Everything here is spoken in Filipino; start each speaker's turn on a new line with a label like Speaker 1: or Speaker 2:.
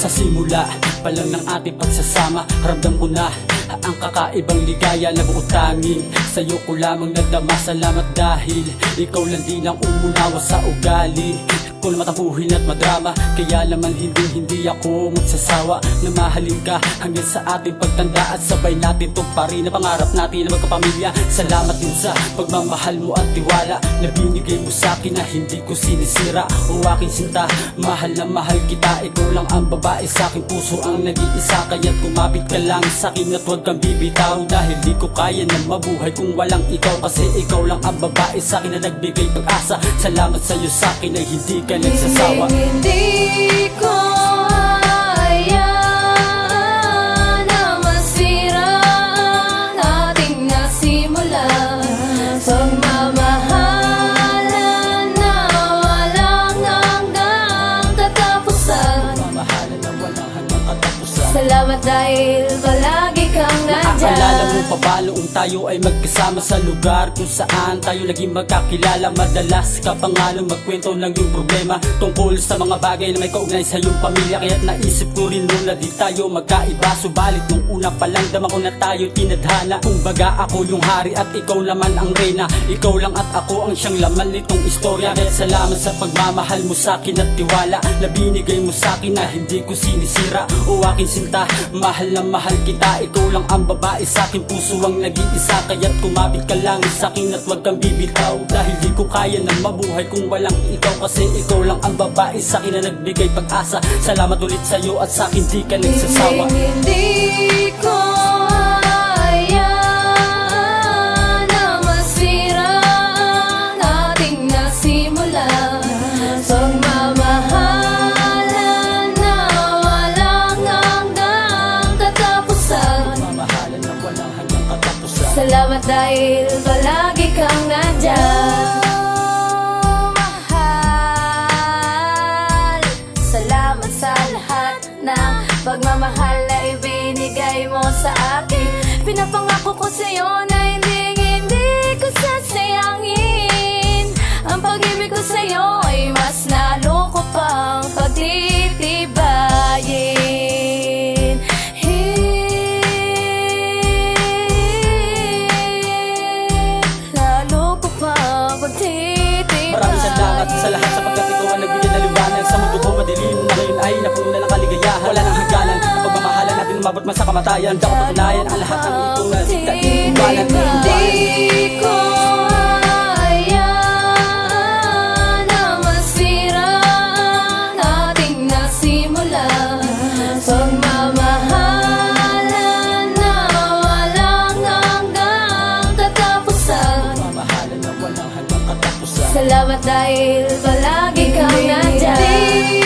Speaker 1: Sa simula pa lang ng ating pagsasama, ramdam ko na ang kakaibang ligaya na buong tanging sa'yo ko lamang nadama. Salamat dahil ikaw lang din ang umunawa sa ugali ko na matapuhin at madrama. Kaya naman hindi ako magsasawa na mahalin ka hanggang sa ating pagtanda, at sabay natin tumparin na pangarap natin na magkapamilya. Salamat din sa pagmamahal mo at tiwala na binigay mo sa akin na hindi ko sinisira. O aking sinta, mahal na mahal kita. Ikaw lang ang babae sa aking puso, ang nag-iisa. Kaya't kumapit ka lang sa akin at huwag kang bibitaw, dahil di ko kaya na mabuhay kung walang ikaw. Kasi ikaw lang ang babae sa akin na nagbigay pag-asa. Salamat sa'yo sa akin ay hindi ka nagsasawa.
Speaker 2: Hindi ko hayaan na masira ang ating nasimula. Pagmamahalan na walang hanggang katapusan.
Speaker 1: Pagmamahalan na walang hanggang katapusan.
Speaker 2: Salamat dahil palagi kang nandyan.
Speaker 1: Naaalala mo pa ba noong tayo ay magkasama sa lugar kung saan tayo naging magkakilala? Madalas ka pa nga nung magkwento lang yung problema tungkol sa mga bagay na may kaugnay sa iyong pamilya. Kaya't naisip ko rin noon na di tayo magkaiba. Subalit nung una pa lang dama ko na tayo tinadhana. Kung baga ako yung hari at ikaw naman ang reyna. Ikaw lang at ako ang siyang laman nitong istorya. Kaya salamat sa pagmamahal mo sa akin at tiwala na binigay mo sa akin na hindi ko sinisira. O aking sinta, mahal na mahal kita. Ikaw lang ang babae sa aking puso, ang nag-iisa. Kaya't kumapit ka lang sa akin at huwag kang bibitaw, dahil di ko kaya na mabuhay kung walang ikaw. Kasi ikaw lang ang babae sa akin na nagbigay pag-asa. Salamat ulit sa'yo at sa akin di ka nagsasawa.
Speaker 2: Hindi ko hayaan na masira ang ating nasimula. Pagmamahalan na walang hanggang katapusan.
Speaker 1: Pagmamahalan na walang hanggang katapusan.
Speaker 2: Salamat dahil palagi kang nandyan. Mahal, salamat sa lahat ng pagmamahal na ibinigay mo sa akin. Pinapangako ko sa'yo na hindi ko sasayangin. Ang pag-ibig ko sa'yo ay mas lalo ko pang pagtitibayin. Lalo ko pang pagtitibayin.
Speaker 1: Maraming salamat sa lahat sapagkat ikaw ang nagbigay na liwanag sa mundo ko madilim na ngayon ay napuno na ng kaligayahan. Wala nang hangganan ang pagmamahalan natin, umabot man sa kamatayan. Dapat patunayan ang lahat ng ito na kaibalan.
Speaker 2: Hindi ko hayaan na masira ang ating nasimula. Pagmamahalan na walang hanggang katapusan.
Speaker 1: Pagmamahalan na walang hanggang katapusan.
Speaker 2: Salamat dahil palagi kang nandyan.